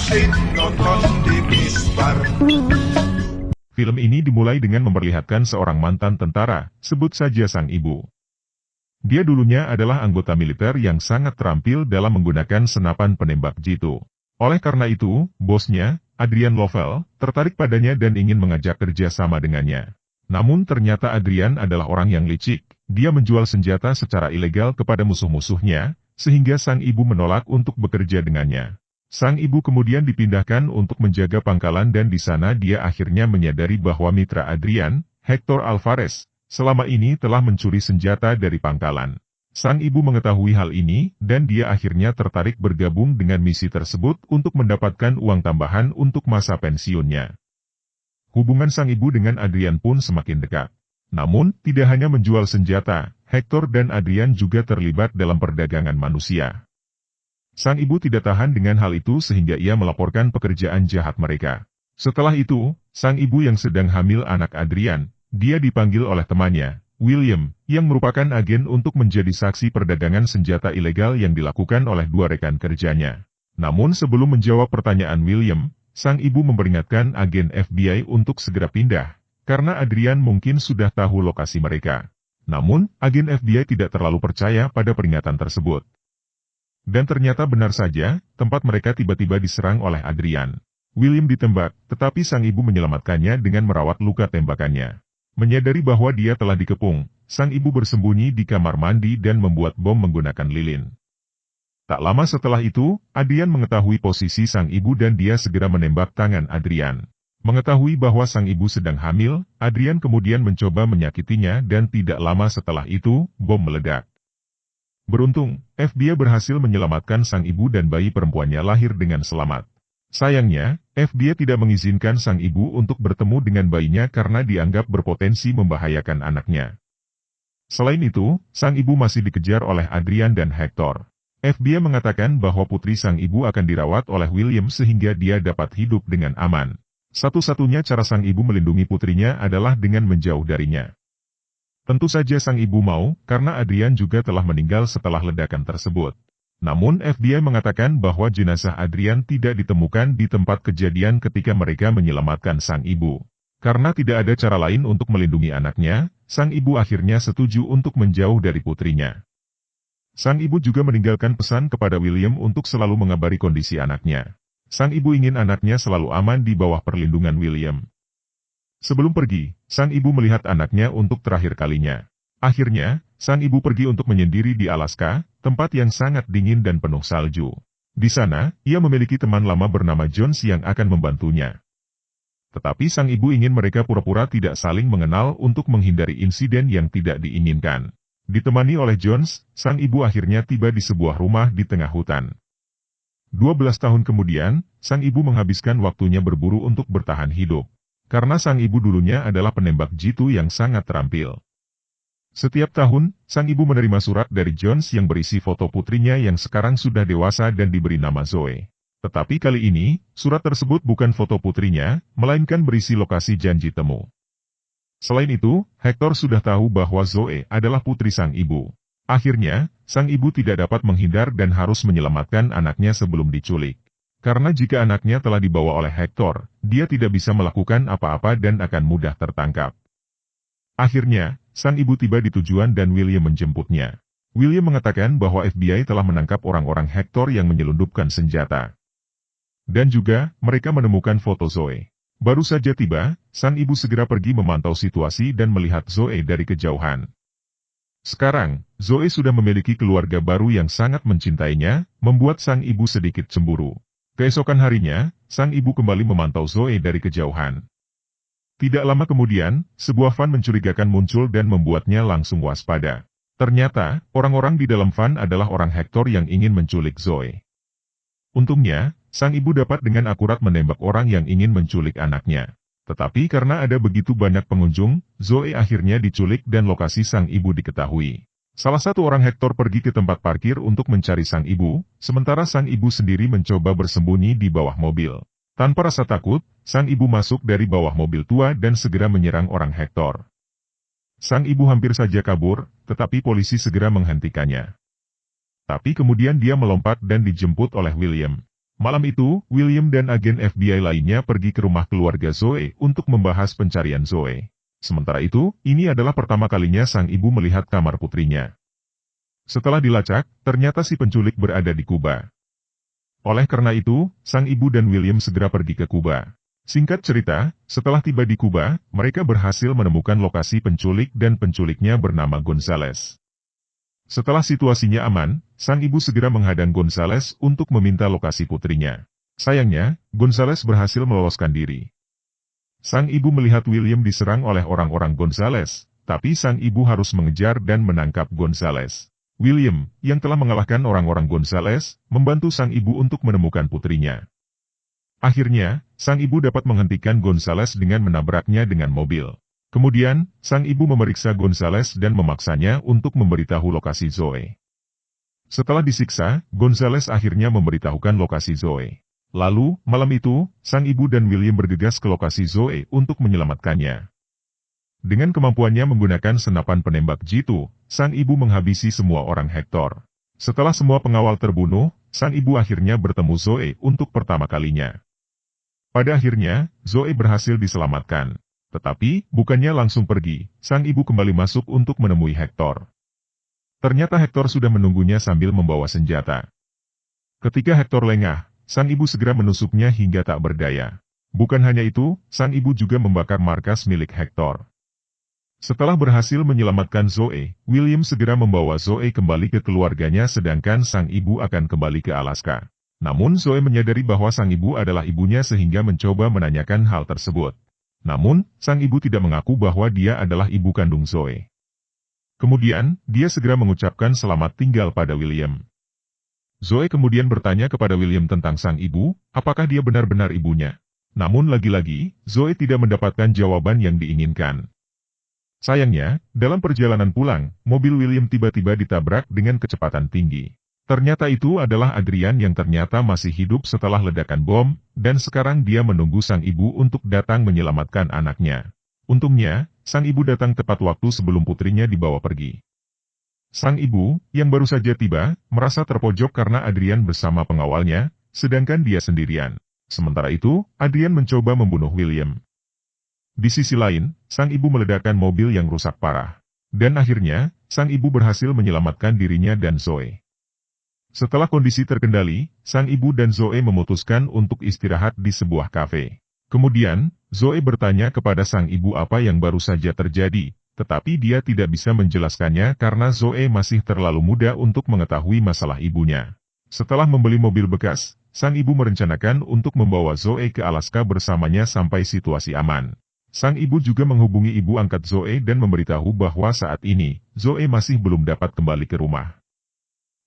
asik nonton di Misbar. Film ini dimulai dengan memperlihatkan seorang mantan tentara, sebut saja sang ibu. Dia dulunya adalah anggota militer yang sangat terampil dalam menggunakan senapan penembak jitu. Oleh karena itu, bosnya, Adrian Lovell, tertarik padanya dan ingin mengajak kerja sama dengannya. Namun ternyata Adrian adalah orang yang licik. Dia menjual senjata secara ilegal kepada musuh-musuhnya, sehingga sang ibu menolak untuk bekerja dengannya. Sang ibu kemudian dipindahkan untuk menjaga pangkalan dan di sana dia akhirnya menyadari bahwa mitra Adrian, Hector Alvarez, selama ini telah mencuri senjata dari pangkalan. Sang ibu mengetahui hal ini, dan dia akhirnya tertarik bergabung dengan misi tersebut untuk mendapatkan uang tambahan untuk masa pensiunnya. Hubungan sang ibu dengan Adrian pun semakin dekat. Namun, tidak hanya menjual senjata, Hector dan Adrian juga terlibat dalam perdagangan manusia. Sang ibu tidak tahan dengan hal itu sehingga ia melaporkan pekerjaan jahat mereka. Setelah itu, sang ibu yang sedang hamil anak Adrian, dia dipanggil oleh temannya, William, yang merupakan agen untuk menjadi saksi perdagangan senjata ilegal yang dilakukan oleh dua rekan kerjanya. Namun sebelum menjawab pertanyaan William, sang ibu memperingatkan agen FBI untuk segera pindah, karena Adrian mungkin sudah tahu lokasi mereka. Namun, agen FBI tidak terlalu percaya pada peringatan tersebut. Dan ternyata benar saja, tempat mereka tiba-tiba diserang oleh Adrian. William ditembak, tetapi sang ibu menyelamatkannya dengan merawat luka tembakannya. Menyadari bahwa dia telah dikepung, sang ibu bersembunyi di kamar mandi dan membuat bom menggunakan lilin. Tak lama setelah itu, Adrian mengetahui posisi sang ibu dan dia segera menembak tangan Adrian. Mengetahui bahwa sang ibu sedang hamil, Adrian kemudian mencoba menyakitinya dan tidak lama setelah itu, bom meledak. Beruntung, FBI berhasil menyelamatkan sang ibu dan bayi perempuannya lahir dengan selamat. Sayangnya, FBI tidak mengizinkan sang ibu untuk bertemu dengan bayinya karena dianggap berpotensi membahayakan anaknya. Selain itu, sang ibu masih dikejar oleh Adrian dan Hector. FBI mengatakan bahwa putri sang ibu akan dirawat oleh William sehingga dia dapat hidup dengan aman. Satu-satunya cara sang ibu melindungi putrinya adalah dengan menjauh darinya. Tentu saja sang ibu mau, karena Adrian juga telah meninggal setelah ledakan tersebut. Namun FBI mengatakan bahwa jenazah Adrian tidak ditemukan di tempat kejadian ketika mereka menyelamatkan sang ibu. Karena tidak ada cara lain untuk melindungi anaknya, sang ibu akhirnya setuju untuk menjauh dari putrinya. Sang ibu juga meninggalkan pesan kepada William untuk selalu mengabari kondisi anaknya. Sang ibu ingin anaknya selalu aman di bawah perlindungan William. Sebelum pergi, sang ibu melihat anaknya untuk terakhir kalinya. Akhirnya, sang ibu pergi untuk menyendiri di Alaska, tempat yang sangat dingin dan penuh salju. Di sana, ia memiliki teman lama bernama Jones yang akan membantunya. Tetapi sang ibu ingin mereka pura-pura tidak saling mengenal untuk menghindari insiden yang tidak diinginkan. Ditemani oleh Jones, sang ibu akhirnya tiba di sebuah rumah di tengah hutan. 12 tahun kemudian, sang ibu menghabiskan waktunya berburu untuk bertahan hidup. Karena sang ibu dulunya adalah penembak jitu yang sangat terampil. Setiap tahun, sang ibu menerima surat dari Jones yang berisi foto putrinya yang sekarang sudah dewasa dan diberi nama Zoe. Tetapi kali ini, surat tersebut bukan foto putrinya, melainkan berisi lokasi janji temu. Selain itu, Hector sudah tahu bahwa Zoe adalah putri sang ibu. Akhirnya, sang ibu tidak dapat menghindar dan harus menyelamatkan anaknya sebelum diculik. Karena jika anaknya telah dibawa oleh Hector, dia tidak bisa melakukan apa-apa dan akan mudah tertangkap. Akhirnya, sang ibu tiba di tujuan dan William menjemputnya. William mengatakan bahwa FBI telah menangkap orang-orang Hector yang menyelundupkan senjata. Dan juga, mereka menemukan foto Zoe. Baru saja tiba, sang ibu segera pergi memantau situasi dan melihat Zoe dari kejauhan. Sekarang, Zoe sudah memiliki keluarga baru yang sangat mencintainya, membuat sang ibu sedikit cemburu. Keesokan harinya, sang ibu kembali memantau Zoe dari kejauhan. Tidak lama kemudian, sebuah van mencurigakan muncul dan membuatnya langsung waspada. Ternyata, orang-orang di dalam van adalah orang Hector yang ingin menculik Zoe. Untungnya, sang ibu dapat dengan akurat menembak orang yang ingin menculik anaknya. Tetapi karena ada begitu banyak pengunjung, Zoe akhirnya diculik dan lokasi sang ibu diketahui. Salah satu orang Hector pergi ke tempat parkir untuk mencari sang ibu, sementara sang ibu sendiri mencoba bersembunyi di bawah mobil. Tanpa rasa takut, sang ibu masuk dari bawah mobil tua dan segera menyerang orang Hector. Sang ibu hampir saja kabur, tetapi polisi segera menghentikannya. Tapi kemudian dia melompat dan dijemput oleh William. Malam itu, William dan agen FBI lainnya pergi ke rumah keluarga Zoe untuk membahas pencarian Zoe. Sementara itu, ini adalah pertama kalinya sang ibu melihat kamar putrinya. Setelah dilacak, ternyata si penculik berada di Kuba. Oleh karena itu, sang ibu dan William segera pergi ke Kuba. Singkat cerita, setelah tiba di Kuba, mereka berhasil menemukan lokasi penculik dan penculiknya bernama Gonzales. Setelah situasinya aman, sang ibu segera menghadang Gonzales untuk meminta lokasi putrinya. Sayangnya, Gonzales berhasil meloloskan diri. Sang ibu melihat William diserang oleh orang-orang Gonzales, tapi sang ibu harus mengejar dan menangkap Gonzales. William, yang telah mengalahkan orang-orang Gonzales, membantu sang ibu untuk menemukan putrinya. Akhirnya, sang ibu dapat menghentikan Gonzales dengan menabraknya dengan mobil. Kemudian, sang ibu memeriksa Gonzales dan memaksanya untuk memberitahu lokasi Zoe. Setelah disiksa, Gonzales akhirnya memberitahukan lokasi Zoe. Lalu, malam itu, sang ibu dan William bergegas ke lokasi Zoe untuk menyelamatkannya. Dengan kemampuannya menggunakan senapan penembak jitu, sang ibu menghabisi semua orang Hector. Setelah semua pengawal terbunuh, sang ibu akhirnya bertemu Zoe untuk pertama kalinya. Pada akhirnya, Zoe berhasil diselamatkan. Tetapi, bukannya langsung pergi, sang ibu kembali masuk untuk menemui Hector. Ternyata Hector sudah menunggunya sambil membawa senjata. Ketika Hector lengah, sang ibu segera menusuknya hingga tak berdaya. Bukan hanya itu, sang ibu juga membakar markas milik Hector. Setelah berhasil menyelamatkan Zoe, William segera membawa Zoe kembali ke keluarganya sedangkan sang ibu akan kembali ke Alaska. Namun Zoe menyadari bahwa sang ibu adalah ibunya sehingga mencoba menanyakan hal tersebut. Namun, sang ibu tidak mengaku bahwa dia adalah ibu kandung Zoe. Kemudian, dia segera mengucapkan selamat tinggal pada William. Zoe kemudian bertanya kepada William tentang sang ibu, apakah dia benar-benar ibunya. Namun lagi-lagi, Zoe tidak mendapatkan jawaban yang diinginkan. Sayangnya, dalam perjalanan pulang, mobil William tiba-tiba ditabrak dengan kecepatan tinggi. Ternyata itu adalah Adrian yang ternyata masih hidup setelah ledakan bom, dan sekarang dia menunggu sang ibu untuk datang menyelamatkan anaknya. Untungnya, sang ibu datang tepat waktu sebelum putrinya dibawa pergi. Sang ibu, yang baru saja tiba, merasa terpojok karena Adrian bersama pengawalnya, sedangkan dia sendirian. Sementara itu, Adrian mencoba membunuh William. Di sisi lain, sang ibu meledakkan mobil yang rusak parah. Dan akhirnya, sang ibu berhasil menyelamatkan dirinya dan Zoe. Setelah kondisi terkendali, sang ibu dan Zoe memutuskan untuk istirahat di sebuah kafe. Kemudian, Zoe bertanya kepada sang ibu apa yang baru saja terjadi, tetapi dia tidak bisa menjelaskannya karena Zoe masih terlalu muda untuk mengetahui masalah ibunya. Setelah membeli mobil bekas, sang ibu merencanakan untuk membawa Zoe ke Alaska bersamanya sampai situasi aman. Sang ibu juga menghubungi ibu angkat Zoe dan memberitahu bahwa saat ini, Zoe masih belum dapat kembali ke rumah.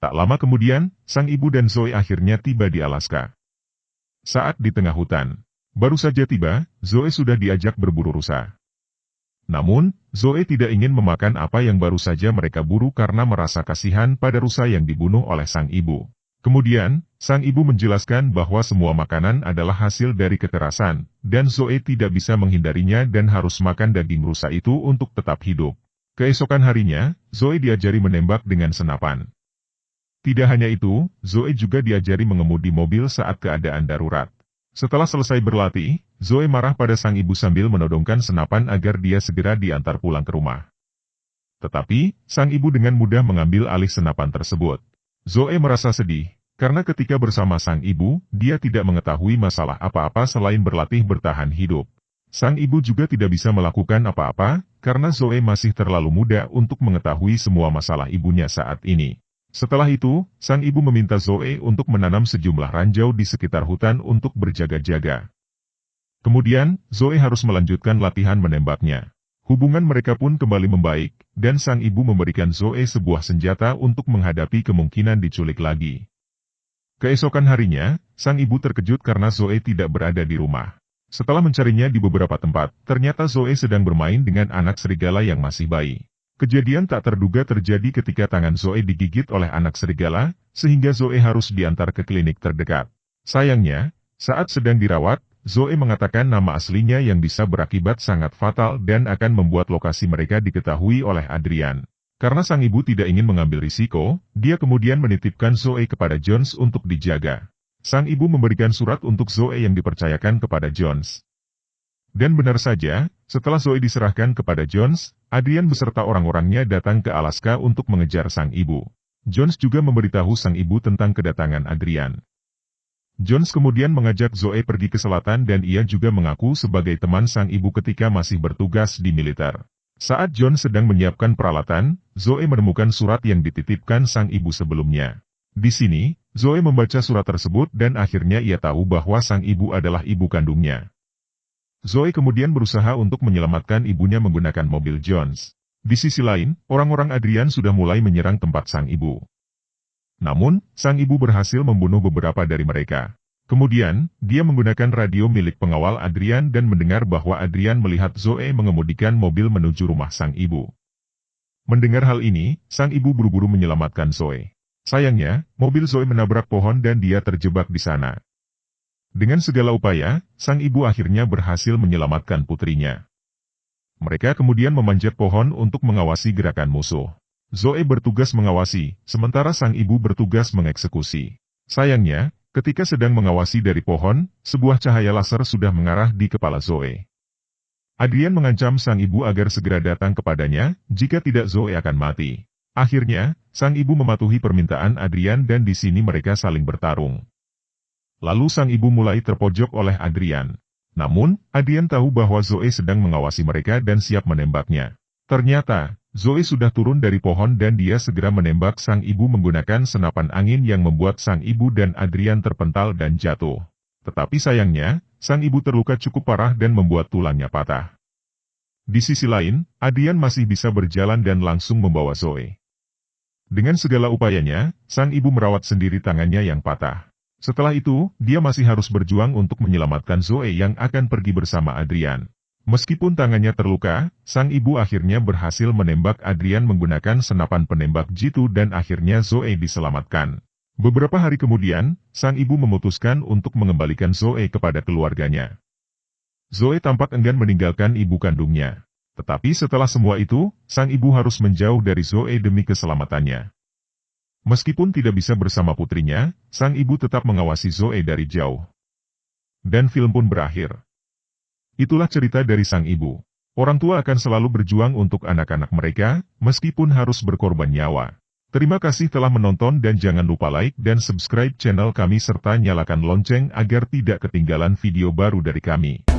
Tak lama kemudian, sang ibu dan Zoe akhirnya tiba di Alaska. Saat di tengah hutan, baru saja tiba, Zoe sudah diajak berburu rusa. Namun, Zoe tidak ingin memakan apa yang baru saja mereka buru karena merasa kasihan pada rusa yang dibunuh oleh sang ibu. Kemudian, sang ibu menjelaskan bahwa semua makanan adalah hasil dari kekerasan, dan Zoe tidak bisa menghindarinya dan harus makan daging rusa itu untuk tetap hidup. Keesokan harinya, Zoe diajari menembak dengan senapan. Tidak hanya itu, Zoe juga diajari mengemudi mobil saat keadaan darurat. Setelah selesai berlatih, Zoe marah pada sang ibu sambil menodongkan senapan agar dia segera diantar pulang ke rumah. Tetapi, sang ibu dengan mudah mengambil alih senapan tersebut. Zoe merasa sedih, karena ketika bersama sang ibu, dia tidak mengetahui masalah apa-apa selain berlatih bertahan hidup. Sang ibu juga tidak bisa melakukan apa-apa, karena Zoe masih terlalu muda untuk mengetahui semua masalah ibunya saat ini. Setelah itu, sang ibu meminta Zoe untuk menanam sejumlah ranjau di sekitar hutan untuk berjaga-jaga. Kemudian, Zoe harus melanjutkan latihan menembaknya. Hubungan mereka pun kembali membaik, dan sang ibu memberikan Zoe sebuah senjata untuk menghadapi kemungkinan diculik lagi. Keesokan harinya, sang ibu terkejut karena Zoe tidak berada di rumah. Setelah mencarinya di beberapa tempat, ternyata Zoe sedang bermain dengan anak serigala yang masih bayi. Kejadian tak terduga terjadi ketika tangan Zoe digigit oleh anak serigala, sehingga Zoe harus diantar ke klinik terdekat. Sayangnya, saat sedang dirawat, Zoe mengatakan nama aslinya yang bisa berakibat sangat fatal dan akan membuat lokasi mereka diketahui oleh Adrian. Karena sang ibu tidak ingin mengambil risiko, dia kemudian menitipkan Zoe kepada Jones untuk dijaga. sang ibu memberikan surat untuk Zoe yang dipercayakan kepada Jones. Dan benar saja, setelah Zoe diserahkan kepada Jones, Adrian beserta orang-orangnya datang ke Alaska untuk mengejar sang ibu. Jones juga memberitahu sang ibu tentang kedatangan Adrian. Jones kemudian mengajak Zoe pergi ke selatan dan ia juga mengaku sebagai teman sang ibu ketika masih bertugas di militer. Saat Jones sedang menyiapkan peralatan, Zoe menemukan surat yang dititipkan sang ibu sebelumnya. Di sini, Zoe membaca surat tersebut dan akhirnya ia tahu bahwa sang ibu adalah ibu kandungnya. Zoe kemudian berusaha untuk menyelamatkan ibunya menggunakan mobil Jones. Di sisi lain, orang-orang Adrian sudah mulai menyerang tempat sang ibu. Namun, sang ibu berhasil membunuh beberapa dari mereka. Kemudian, dia menggunakan radio milik pengawal Adrian dan mendengar bahwa Adrian melihat Zoe mengemudikan mobil menuju rumah sang ibu. Mendengar hal ini, sang ibu buru-buru menyelamatkan Zoe. Sayangnya, mobil Zoe menabrak pohon dan dia terjebak di sana. Dengan segala upaya, sang ibu akhirnya berhasil menyelamatkan putrinya. Mereka kemudian memanjat pohon untuk mengawasi gerakan musuh. Zoe bertugas mengawasi, sementara sang ibu bertugas mengeksekusi. Sayangnya, ketika sedang mengawasi dari pohon, sebuah cahaya laser sudah mengarah di kepala Zoe. Adrian mengancam sang ibu agar segera datang kepadanya, jika tidak Zoe akan mati. Akhirnya, sang ibu mematuhi permintaan Adrian dan di sini mereka saling bertarung. Lalu sang ibu mulai terpojok oleh Adrian. Namun, Adrian tahu bahwa Zoe sedang mengawasi mereka dan siap menembaknya. Ternyata, Zoe sudah turun dari pohon dan dia segera menembak sang ibu menggunakan senapan angin yang membuat sang ibu dan Adrian terpental dan jatuh. Tetapi sayangnya, sang ibu terluka cukup parah dan membuat tulangnya patah. Di sisi lain, Adrian masih bisa berjalan dan langsung membawa Zoe. Dengan segala upayanya, sang ibu merawat sendiri tangannya yang patah. Setelah itu, dia masih harus berjuang untuk menyelamatkan Zoe yang akan pergi bersama Adrian. Meskipun tangannya terluka, sang ibu akhirnya berhasil menembak Adrian menggunakan senapan penembak jitu dan akhirnya Zoe diselamatkan. Beberapa hari kemudian, sang ibu memutuskan untuk mengembalikan Zoe kepada keluarganya. Zoe tampak enggan meninggalkan ibu kandungnya. Tetapi setelah semua itu, sang ibu harus menjauh dari Zoe demi keselamatannya. Meskipun tidak bisa bersama putrinya, sang ibu tetap mengawasi Zoe dari jauh. Dan film pun berakhir. Itulah cerita dari sang ibu. Orang tua akan selalu berjuang untuk anak-anak mereka, meskipun harus berkorban nyawa. Terima kasih telah menonton dan jangan lupa like dan subscribe channel kami serta nyalakan lonceng agar tidak ketinggalan video baru dari kami.